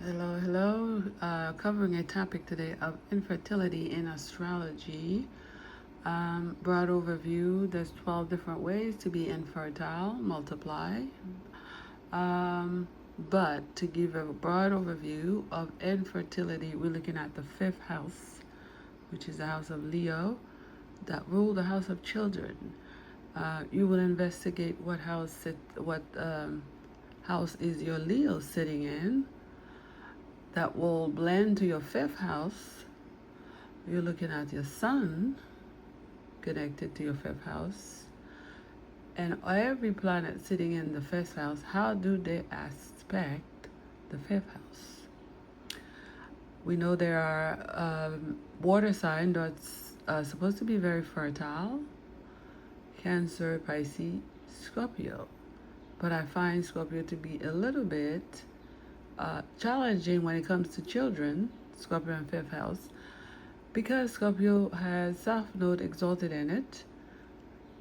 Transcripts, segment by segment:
Hello. Covering a topic today of infertility in astrology. Broad overview, there's 12 different ways to be infertile, multiply. But to give a broad overview of infertility, we're looking at the fifth house, which is the house of Leo, that rule the house of children. You will investigate what house is your Leo sitting in. That will blend to your fifth house. You're looking at your sun connected to your fifth house. And every planet sitting in the fifth house, how do they aspect the fifth house? We know there are water signs that's supposed to be very fertile. Cancer, Pisces, Scorpio. But I find Scorpio to be a little bit challenging when it comes to children, Scorpio in fifth house, because Scorpio has South Node exalted in it.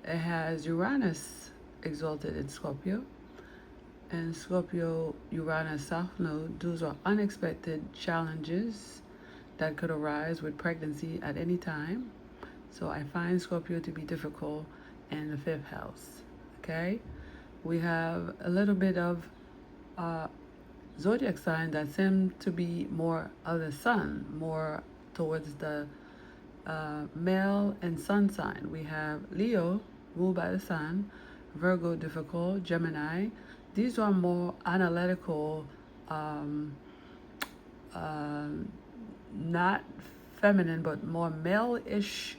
It has Uranus exalted in Scorpio. And Scorpio, Uranus, South Node, those are unexpected challenges that could arise with pregnancy at any time. So I find Scorpio to be difficult in the fifth house. Okay? We have a little bit of zodiac sign that seem to be more of the sun, more towards the male and sun sign. We have Leo, ruled by the sun, Virgo, difficult, Gemini. These are more analytical, not feminine, but more male-ish.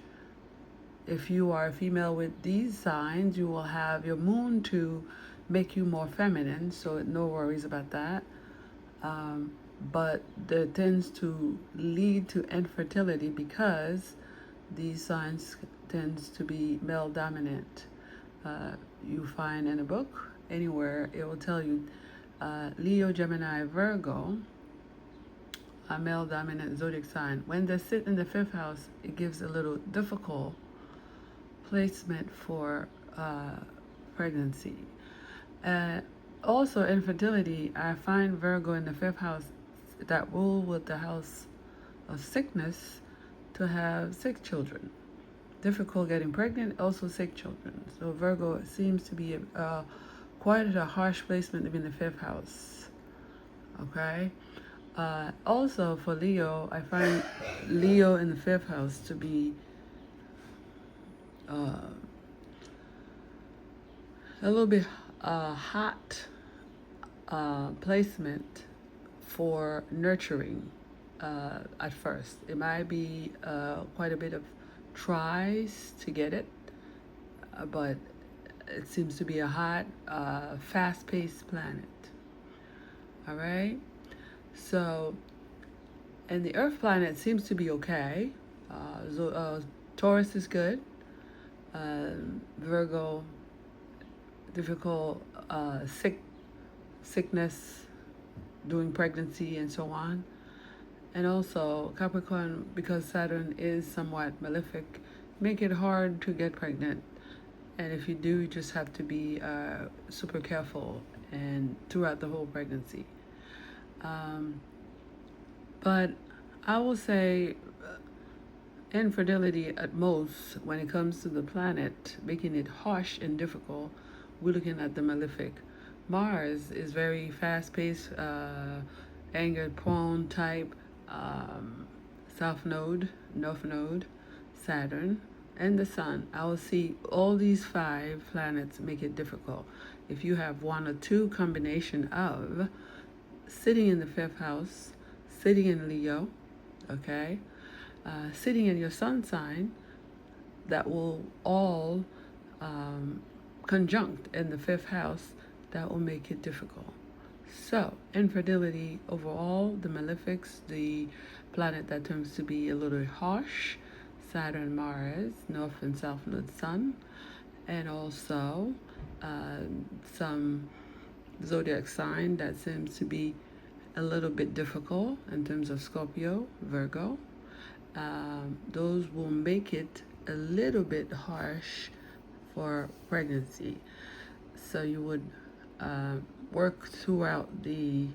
If you are a female with these signs, you will have your moon to make you more feminine, so no worries about that. But that tends to lead to infertility because these signs tends to be male dominant. You find in a book anywhere it will tell you Leo, Gemini, Virgo, a male dominant zodiac sign. When they sit in the fifth house, it gives a little difficult placement for pregnancy. Also, infertility, I find Virgo in the fifth house that rule with the house of sickness to have sick children. Difficult getting pregnant, also sick children. So Virgo seems to be quite a harsh placement in the fifth house. Okay? Also for Leo, I find Leo in the fifth house to be a little bit hot placement for nurturing at first. It might be quite a bit of tries to get it, but it seems to be a hot, fast-paced planet. All right? So, and the Earth planet seems to be okay. Taurus is good. Virgo, difficult sickness during pregnancy and so on. And also Capricorn, because Saturn is somewhat malefic, make it hard to get pregnant. And if you do, you just have to be super careful and throughout the whole pregnancy. But I will say infertility at most, when it comes to the planet, making it harsh and difficult, we're looking at the malefic. Mars is very fast-paced, anger-prone type, South Node, North Node, Saturn, and the Sun. I will see all these 5 planets make it difficult. If you have one or two combination of sitting in the fifth house, sitting in Leo, okay, sitting in your sun sign, that will all conjunct in the fifth house, that will make it difficult. So, infertility overall, the malefics, the planet that tends to be a little harsh, Saturn, Mars, North and South Node Sun, and also some zodiac sign that seems to be a little bit difficult in terms of Scorpio, Virgo. Those will make it a little bit harsh for pregnancy. So you would work throughout the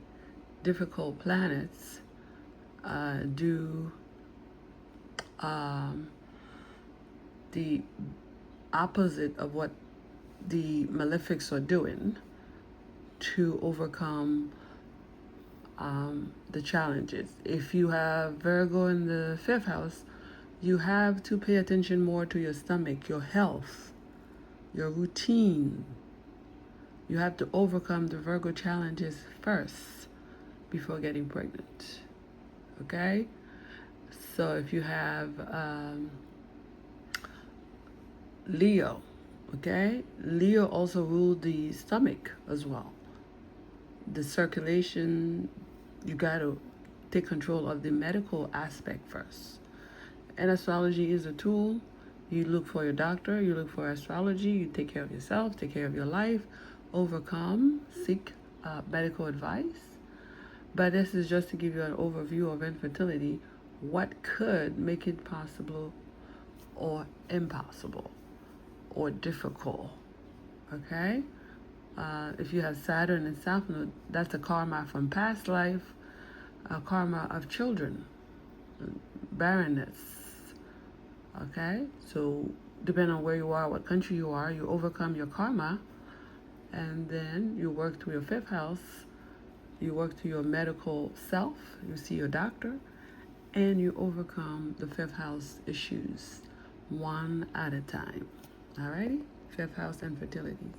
difficult planets do the opposite of what the malefics are doing to overcome the challenges. If you have Virgo in the 5th house, you have to pay attention more to your stomach, your health, your routine. You have to overcome the Virgo challenges first before getting pregnant. Okay? So if you have Leo, okay? Leo also ruled the stomach as well. The circulation, you got to take control of the medical aspect first. And astrology is a tool. You look for your doctor, you look for astrology, you take care of yourself, take care of your life, overcome, seek medical advice. But this is just to give you an overview of infertility, what could make it possible or impossible or difficult. Okay? If you have Saturn and South Node, that's a karma from past life, a karma of children, barrenness. Okay? So, depending on where you are, what country you are, you overcome your karma, and then you work through your 5th house, you work through your medical self, you see your doctor, and you overcome the 5th house issues one at a time. Alrighty? 5th house infertility.